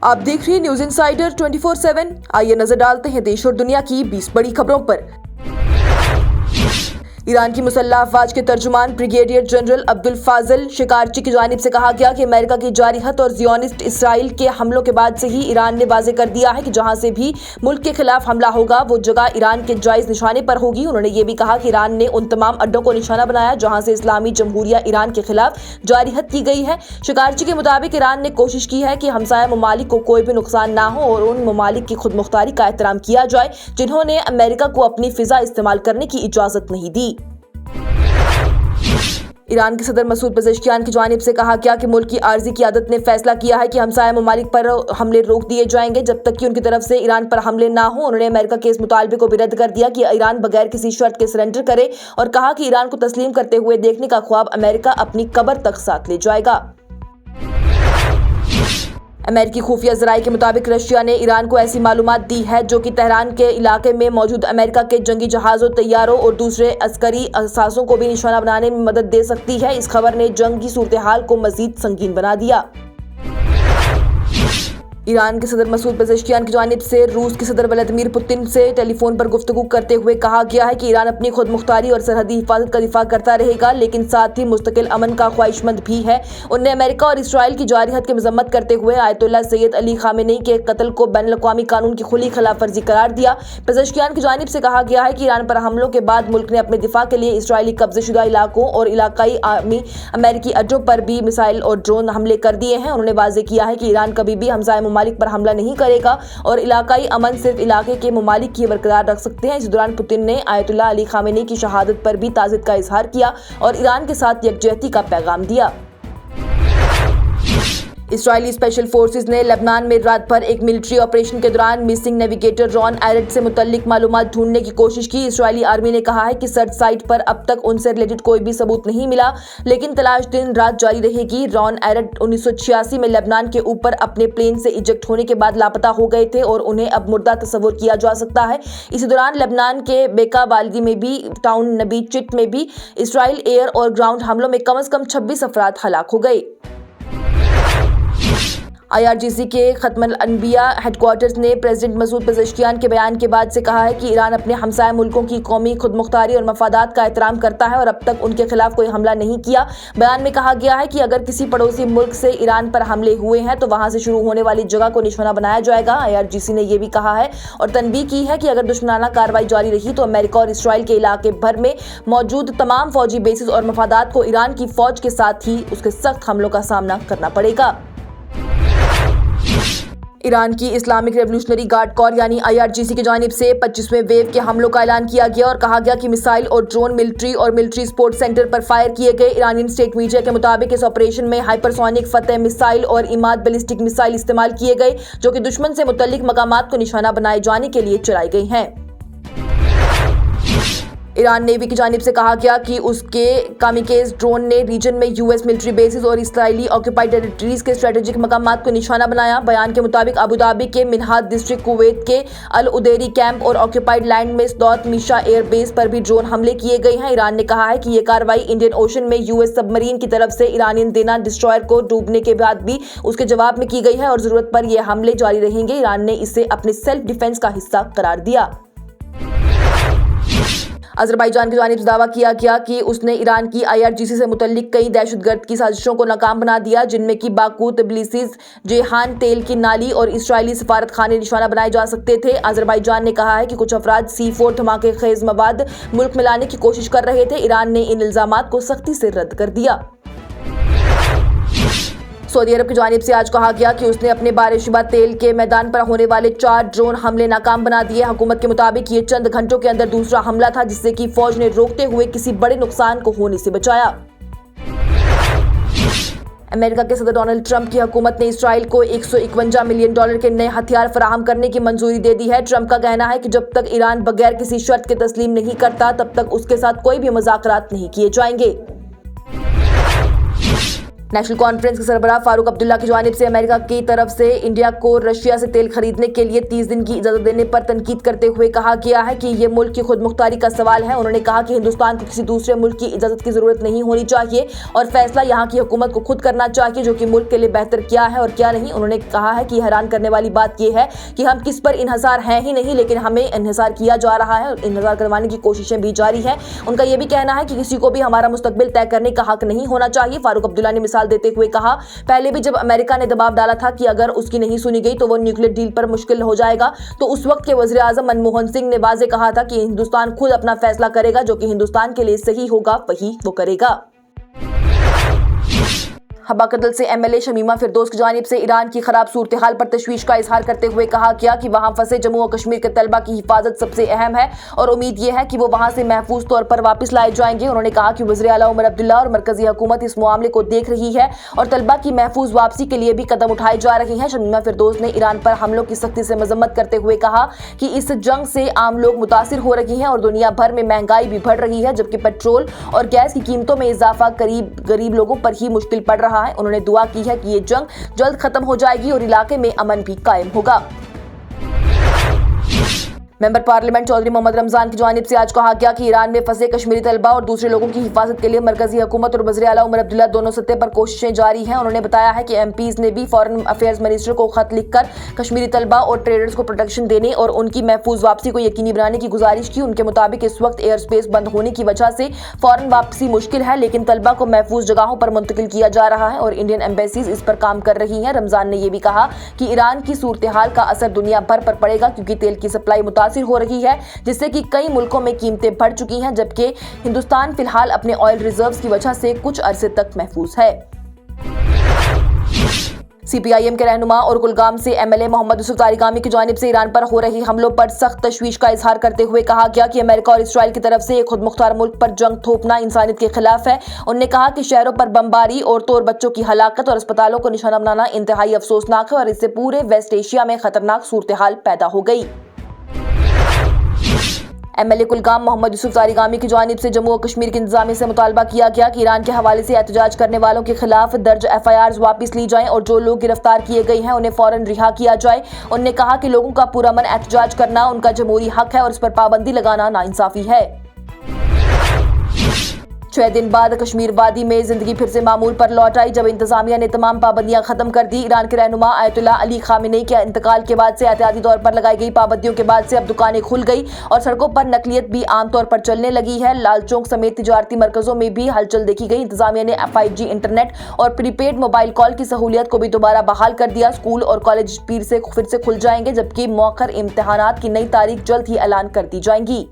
आप देख रहे हैं न्यूज इंसाइडर 24/7। आइए नजर डालते हैं देश और दुनिया की 20 बड़ी खबरों पर। ईरान की मुसल्लह अफवाज के तर्जुमान ब्रिगेडियर जनरल अब्दुल फाजल शिकारची की जानिब से कहा गया कि अमेरिका की जारिहत और जियोनिस्ट इसराइल के हमलों के बाद से ही ईरान ने वाज़े कर दिया है कि जहां से भी मुल्क के खिलाफ हमला होगा वो जगह ईरान के जायज़ निशाने पर होगी। उन्होंने ये भी कहा कि ईरान ने उन तमाम अड्डों को निशाना बनाया जहां से इस्लामी जमहूरिया ईरान के खिलाफ जारिहत की गई है। शिकारची के मुताबिक ईरान ने कोशिश की है कि हमसाया ममालिक को कोई भी नुकसान ना हो और उन ममालिक की खुद मुख्तारी का एहतराम किया जाए जिन्होंने अमेरिका को अपनी फिजा इस्तेमाल करने की इजाज़त नहीं दी। ईरान के सदर मसूद पेज़ेश्कियान की जानिब से कहा गया कि मुल्क की आर्जी क़यादत ने फैसला किया है कि हमसाया ममालिक पर हमले रोक दिए जाएंगे जब तक कि उनकी तरफ से ईरान पर हमले ना हो। उन्होंने अमेरिका के इस मुतालबे को भी रद्द कर दिया कि ईरान बगैर किसी शर्त के सरेंडर करे और कहा कि ईरान को तस्लीम करते हुए देखने का ख्वाब अमेरिका अपनी कब्र तक साथ ले जाएगा। अमेरिकी खुफिया ज़राए के मुताबिक रशिया ने ईरान को ऐसी मालूमात दी है जो कि तेहरान के इलाके में मौजूद अमेरिका के जंगी जहाज़ों, तैयारों और दूसरे अस्करी असासों को भी निशाना बनाने में मदद दे सकती है। इस खबर ने जंग की सूरत हाल को मजीद संगीन बना दिया। ईरान के सदर मसूद पेज़ेश्कियान की जानिब से रूस के सदर व्लादिमीर पुतिन से टेलीफोन पर गुफ्तगू करते हुए कहा गया है कि ईरान अपनी खुद मुख्तारी और सरहदी हिफाजत का दिफा करता रहेगा लेकिन साथ ही मुस्तकिल अमन का ख्वाहिशमंद भी है। उन्होंने अमेरिका और इसराइल की जारिहत की मजम्मत करते हुए आयतुल्लाह सैयद अली खामेनी के कत्ल को बैनुल अक़वामी कानून की खुली खिलाफ वर्जी करार दिया। पेज़ेश्कियान की जानिब से कहा गया है कि ईरान पर हमलों के बाद मुल्क ने अपने दिफा के लिए इसराइली कब्जे शुदा इलाकों और इलाकाई अमेरिकी अड्डों पर भी मिसाइल और ड्रोन हमले कर दिए हैं। उन्होंने वाज़े किया है कि ईरान कभी भी हमसाया ममालिक पर हमला नहीं करेगा और इलाकाई अमन सिर्फ इलाके के ममालिक ही बरकरार रख सकते हैं। इस दौरान पुतिन ने आयतुल्लाह अली खामेनी की शहादत पर भी ताज़ियत का इजहार किया और ईरान के साथ यकजहती का पैगाम दिया। इस्राइली स्पेशल फोर्सेस ने लेबनान में रात भर एक मिलिट्री ऑपरेशन के दौरान मिसिंग नेविगेटर रॉन एरेट से मुतल्लिक मालूमात ढूंढने की कोशिश की। इस्राइली आर्मी ने कहा है कि सर्च साइट पर अब तक उनसे रिलेटेड कोई भी सबूत नहीं मिला लेकिन तलाश दिन रात जारी रहेगी। रॉन एरेट 1986 में लेबनान के ऊपर अपने प्लेन से इजेक्ट होने के बाद लापता हो गए थे और उन्हें अब मुर्दा तस्वुर किया जा सकता है। इसी दौरान लेबनान के बेका बाल्दी में भी टाउन नबी चिट में भी इसराइल एयर और ग्राउंड हमलों में कम से कम 26 अफराद हलाक हो गए। IRGC के खत्मुल अनबिया हेडक्वार्टर्स ने प्रेसिडेंट मसूद पेज़ेश्कियान के बयान के बाद से कहा है कि ईरान अपने हमसाया मुल्कों की कौमी खुदमुख्तारी और मफादात का एहतराम करता है और अब तक उनके खिलाफ कोई हमला नहीं किया। बयान में कहा गया है कि अगर किसी पड़ोसी मुल्क से ईरान पर हमले हुए हैं तो वहां से शुरू होने वाली जगह को निशाना बनाया जाएगा। IRGC ने यह भी कहा है और तनबीह की है कि अगर दुश्मनाना कार्रवाई जारी रही तो अमेरिका और इसराइल के इलाके भर में मौजूद तमाम फौजी बेसिस और मफादात को ईरान की फौज के साथ ही उसके सख्त हमलों का सामना करना पड़ेगा। ईरान की इस्लामिक रेवोल्यूशनरी गार्ड कॉर यानी IRGC की जानिब से 25वें वेव के हमलों का ऐलान किया गया और कहा गया कि मिसाइल और ड्रोन मिलिट्री स्पोर्ट सेंटर पर फायर किए गए। ईरानियन स्टेट मीडिया के मुताबिक इस ऑपरेशन में हाइपरसोनिक फतेह मिसाइल और इमाद बैलिस्टिक मिसाइल इस्तेमाल किए गए जो कि दुश्मन से मुतल्लिक मकामात को निशाना बनाए जाने के लिए चलाई गई हैं। ईरान नेवी की जानिब से कहा गया कि उसके कामिकेज ड्रोन ने रीजन में US मिलिट्री बेसिस और इसराइली ऑक्यूपाइड टेरिटरीज के स्ट्रेटेजिक मकामात को निशाना बनाया। बयान के मुताबिक अबू धाबी के मिन्हाज डिस्ट्रिक्ट, कुवैत के अल उदेरी कैंप और ऑक्यूपाइड लैंड में सदौत मीशा एयर बेस पर भी ड्रोन हमले किए गए हैं। ईरान ने कहा है कि यह कार्रवाई इंडियन ओशन में US सबमरीन की तरफ से ईरानियन देना डिस्ट्रॉयर को डूबने के बाद भी उसके जवाब में की गई है और जरूरत पर यह हमले जारी रहेंगे। ईरान ने इसे अपने सेल्फ डिफेंस का हिस्सा करार दिया। अज़रबैजान की जानिब से दावा किया गया कि उसने ईरान की IRGC से मुतल्लिक कई दहशतगर्द की साजिशों को नाकाम बना दिया जिनमें कि बाकू, तबिलिसी, जेहान तेल की नाली और इसराइली सफारत खाने निशाना बनाए जा सकते थे। अज़रबैजान ने कहा है कि कुछ अफराद C4 धमाके खेज मवाद मुल्क में लाने की कोशिश कर रहे थे। ईरान ने इन इल्जामात को सख्ती से रद्द कर दिया। सऊदी अरब की जानिब से आज कहा गया कि उसने अपने बारिशुबा तेल के मैदान पर होने वाले 4 ड्रोन हमले नाकाम बना दिए। हुकूमत के मुताबिक ये चंद घंटों के अंदर दूसरा हमला था जिससे कि फौज ने रोकते हुए किसी बड़े नुकसान को होने से बचाया। अमेरिका के सदर डोनाल्ड ट्रंप की हुकूमत ने इसराइल को $151 मिलियन के नए हथियार फराहम करने की मंजूरी दे दी है। ट्रंप का कहना है कि जब तक ईरान बगैर किसी शर्त के तस्लीम नहीं करता तब तक उसके साथ कोई भी मुज़ाकरात नहीं किए जाएंगे। नेशनल कॉन्फ्रेंस के सरबराह फारूक अब्दुल्ला की जानिब से अमेरिका की तरफ से इंडिया को रशिया से तेल खरीदने के लिए 30 दिन की इजाजत देने पर तनकीद करते हुए कहा गया है कि ये मुल्क की खुद मुख्तारी का सवाल है। उन्होंने कहा कि हिंदुस्तान को किसी दूसरे मुल्क की इजाजत की जरूरत नहीं होनी चाहिए और फैसला यहाँ की हुकूमत को खुद करना चाहिए जो कि मुल्क के लिए बेहतर क्या है और क्या नहीं। उन्होंने कहा है कि हैरान करने वाली बात यह है कि हम किस पर इन्हिसार हैं ही नहीं, लेकिन हमें इन्हिसार किया जा रहा है और इन्हिसार करवाने की कोशिशें भी जारी हैं। उनका यह भी कहना है कि किसी को भी हमारा मुस्तकबिल तय करने का हक नहीं होना चाहिए। फारूक अब्दुल्ला ने मिसाल देते हुए कहा, पहले भी जब अमेरिका ने दबाव डाला था कि अगर उसकी नहीं सुनी गई तो वो न्यूक्लियर डील पर मुश्किल हो जाएगा, तो उस वक्त के वज़ीर आज़म मनमोहन सिंह ने वाज़े कहा था कि हिंदुस्तान खुद अपना फैसला करेगा, जो कि हिंदुस्तान के लिए सही होगा वही वो करेगा। हब्बा कदल से एमएलए शमीमा फिरदौस की जानिब से ईरान की खराब सूरत हाल पर तशवीश का इजहार करते हुए कहा गया कि वहां फंसे जम्मू और कश्मीर के तलबा की हिफाजत सबसे अहम है और उम्मीद यह है कि वो वहां से महफूज तौर पर वापस लाए जाएंगे। उन्होंने कहा कि वज़ीर आला उमर अब्दुल्ला और मरकजी हुकूमत इस मामले को देख रही है और तलबा की महफूज वापसी के लिए भी कदम उठाए जा रहे हैं। शमीमा फिरदौस ने ईरान पर हमलों की सख्ती से मजम्मत करते हुए कहा कि इस जंग से आम लोग मुतासिर हो रही हैं और दुनिया भर में महंगाई भी बढ़ रही है, जबकि पेट्रोल और गैस की कीमतों में इजाफा गरीब लोगों पर ही मुश्किल पड़ रहा है। उन्होंने दुआ है कि ये जंग जल्द खत्म हो जाएगी और इलाके में अमन भी कायम होगा। मेंबर पार्लियामेंट चौधरी मोहम्मद रमजान की जानिब से आज कहा गया कि ईरान में फंसे कश्मीरी तलबा और दूसरे लोगों की हिफाजत के लिए मरकजी हुकूमत और वज़ीर आला उमर अब्दुल्ला दोनों सतह पर कोशिशें जारी हैं। उन्होंने बताया है कि एमपीज ने भी फॉरेन अफेयर्स मिनिस्टर को खत लिखकर कश्मीरी तलबा और ट्रेडर्स को प्रोटेक्शन देने और उनकी महफूज वापसी को यकीनी बनाने की गुजारिश की। उनके मुताबिक इस वक्त एयर स्पेस बंद होने की वजह से फॉरेन वापसी मुश्किल है, लेकिन तलबा को महफूज जगहों पर मुंतकिल किया जा रहा है और इंडियन एम्बेसीज इस पर काम कर रही हैं। रमजान ने यह भी कहा कि ईरान की सूरत हाल का असर दुनिया भर पर पड़ेगा, क्योंकि तेल की सप्लाई मुतासिर हो रही है, जिससे कि कई मुल्कों में कीमतें बढ़ चुकी हैं, जबकि हिंदुस्तान फिलहाल अपने ऑयल रिजर्व्स की वजह से कुछ अरसे तक महफूज है। सीपीआईएम के रहनुमा और कुलगाम से एमएलए मोहम्मद यूसुफ तारिगामी की जानिब से ईरान पर हो रही हमलों पर सख्त तशवीश का इजहार करते हुए कहा गया कि अमेरिका और इसराइल की तरफ से एक खुद मुख्तार मुल्क पर जंग थोपना इंसानियत के खिलाफ है। उन्होंने कहा कि शहरों पर बमबारी, औरतों और बच्चों की हलाकत और अस्पतालों को निशाना बनाना इंतहाई अफसोसनाक है और इससे पूरे वेस्ट एशिया में खतरनाक सूरत हाल पैदा हो गई। एमएलए कुलगाम मोहम्मद यूसुफ तारिगामी की जानिब से जम्मू और कश्मीर की इंतजामिया से मुतालबा किया गया कि ईरान के हवाले से एहतजाज करने वालों के खिलाफ दर्ज एफआईआर वापस ली जाएं और जो लोग गिरफ्तार किए गए हैं उन्हें फौरन रिहा किया जाए। उन्होंने कहा कि लोगों का पूरा मन एहतजाज करना उनका जमहूरी हक है और इस पर पाबंदी लगाना नाइंसाफी है। 6 दिन बाद कश्मीर वादी में जिंदगी फिर से मामूल पर लौट आई, जब इंतजामिया ने तमाम पाबंदियां खत्म कर दी। ईरान के रहनुमा आयतुल्ला अली खामेनी के इंतकाल के बाद से एहतियाती तौर पर लगाई गई पाबंदियों के बाद से अब दुकानें खुल गई और सड़कों पर नकलियत भी आमतौर पर चलने लगी है। लाल चौक समेत तिजारती मरकजों में भी हलचल देखी गई। इंतजामिया ने 5G इंटरनेट और प्रीपेड मोबाइल कॉल की सहूलियत को भी दोबारा बहाल कर दिया। स्कूल और कॉलेज फिर से खुल जाएंगे, जबकि मौखर इम्तिहानात की नई तारीख जल्द ही ऐलान कर दी जाएंगी।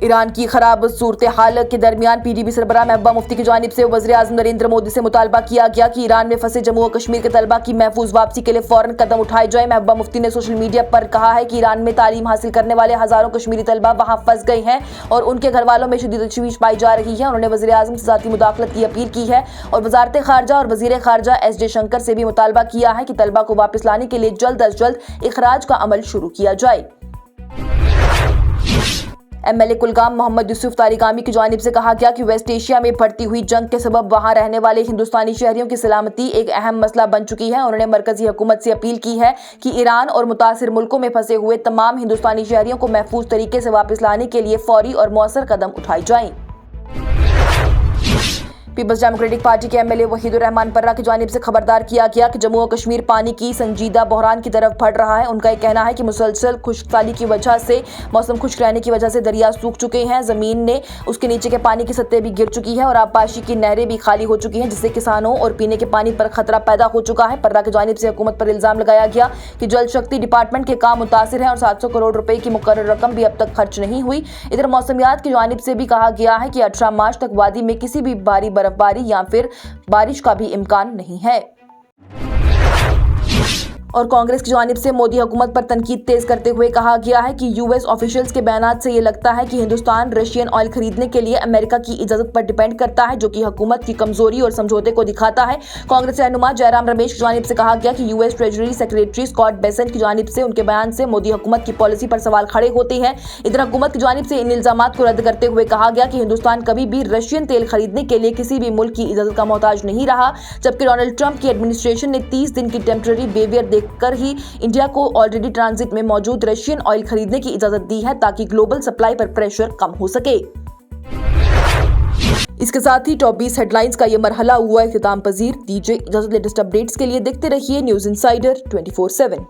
ईरान की खराब सूरत हाल के दरमियान पीडीपी सरबराह महबूबा मुफ्ती की जानिब से वज़ीर आज़म नरेंद्र मोदी से मुतालबा किया गया कि ईरान में फंसे जम्मू और कश्मीर के तलबा की महफूज वापसी के लिए फौरन कदम उठाए जाए। महबूबा मुफ्ती ने सोशल मीडिया पर कहा है कि ईरान में तालीम हासिल करने वाले हजारों कश्मीरी तलबा वहां फंस गए हैं और उनके घर वालों में शदीद तशवीश पाई जा रही है। उन्होंने वज़ीर आज़म से ज़ाती मुदाखलत की अपील की है और वज़ारत ख़ारजा और वज़ीर ख़ारजा एस जयशंकर से भी मुतालबा किया है कि तलबा को वापस लाने के लिए जल्द अज जल्द इखराज का अमल शुरू किया जाए। एमएलए कुलगाम मोहम्मद यूसुफ तारिगामी की जानिब से कहा गया कि वेस्ट एशिया में बढ़ती हुई जंग के सबब वहां रहने वाले हिंदुस्तानी शहरियों की सलामती एक अहम मसला बन चुकी है। उन्होंने मरकजी हुकूमत से अपील की है कि ईरान और मुतासिर मुल्कों में फंसे हुए तमाम हिंदुस्तानी शहरियों को महफूज तरीके से वापस लाने के लिए फौरी और मौसर कदम उठाए जाएं। पीपल्स डेमोक्रेटिक पार्टी के एमएलए वहीदुर रहमान पर्रा की जानिब से खबरदार किया गया कि जम्मू और कश्मीर पानी की संजीदा बहरान की तरफ बढ़ रहा है। उनका कहना है कि मुसलसल खुश्कसाली की वजह से मौसम खुश्क रहने की वजह से दरिया सूख चुके हैं, जमीन ने उसके नीचे के पानी की सतह भी गिर चुकी है और आबपाशी की नहरें भी खाली हो चुकी हैं, जिससे किसानों और पीने के पानी पर खतरा पैदा हो चुका है। पर्रा की जानिब से हुकूमत पर इल्जाम लगाया गया कि जल शक्ति डिपार्टमेंट के काम मुतासिर है और 700 करोड़ रुपए की मुकर्रर रकम भी अब तक खर्च नहीं हुई। इधर मौसमियात की जानिब से भी कहा गया है कि 18 मार्च तक वादी में किसी भी भारी बर्फबारी या फिर बारिश का भी इम्कान नहीं है। और कांग्रेस की जानिब से मोदी हुकूमत पर तनकीद तेज करते हुए कहा गया है कि यूएस ऑफिशियल्स के बयानात से ये लगता है कि हिंदुस्तान रशियन ऑयल खरीदने के लिए अमेरिका की इजाजत पर डिपेंड करता है, जो कि हुकूमत की कमजोरी और समझौते को दिखाता है। कांग्रेस रहनुमा जयराम रमेश की जानिब से कहा गया कि US treasury secretary Scott Bessent की जानिब से उनके बयान से मोदी हुकूमत की पॉलिसी पर सवाल खड़े होते हैं। इधर हुकूमत की जानिब से इन इल्जामात को रद्द करते हुए कहा गया कि हिंदुस्तान कभी भी रशियन तेल खरीदने के लिए किसी भी मुल्क की इजाजत का मोहताज नहीं रहा, जबकि डोनाल्ड ट्रंप की एडमिनिस्ट्रेशन ने 30 दिन की टेम्पररी वेवियर देकर ही इंडिया को ऑलरेडी ट्रांजिट में मौजूद रशियन ऑयल खरीदने की इजाजत दी है, ताकि ग्लोबल सप्लाई पर प्रेशर कम हो सके। इसके साथ ही टॉप 20 हेडलाइंस का ये मरहला हुआ इख्तिताम पजीर। दीजिए इजाजत, लेटेस्ट अपडेट्स के लिए देखते रहिए न्यूज़ इनसाइडर 24/7।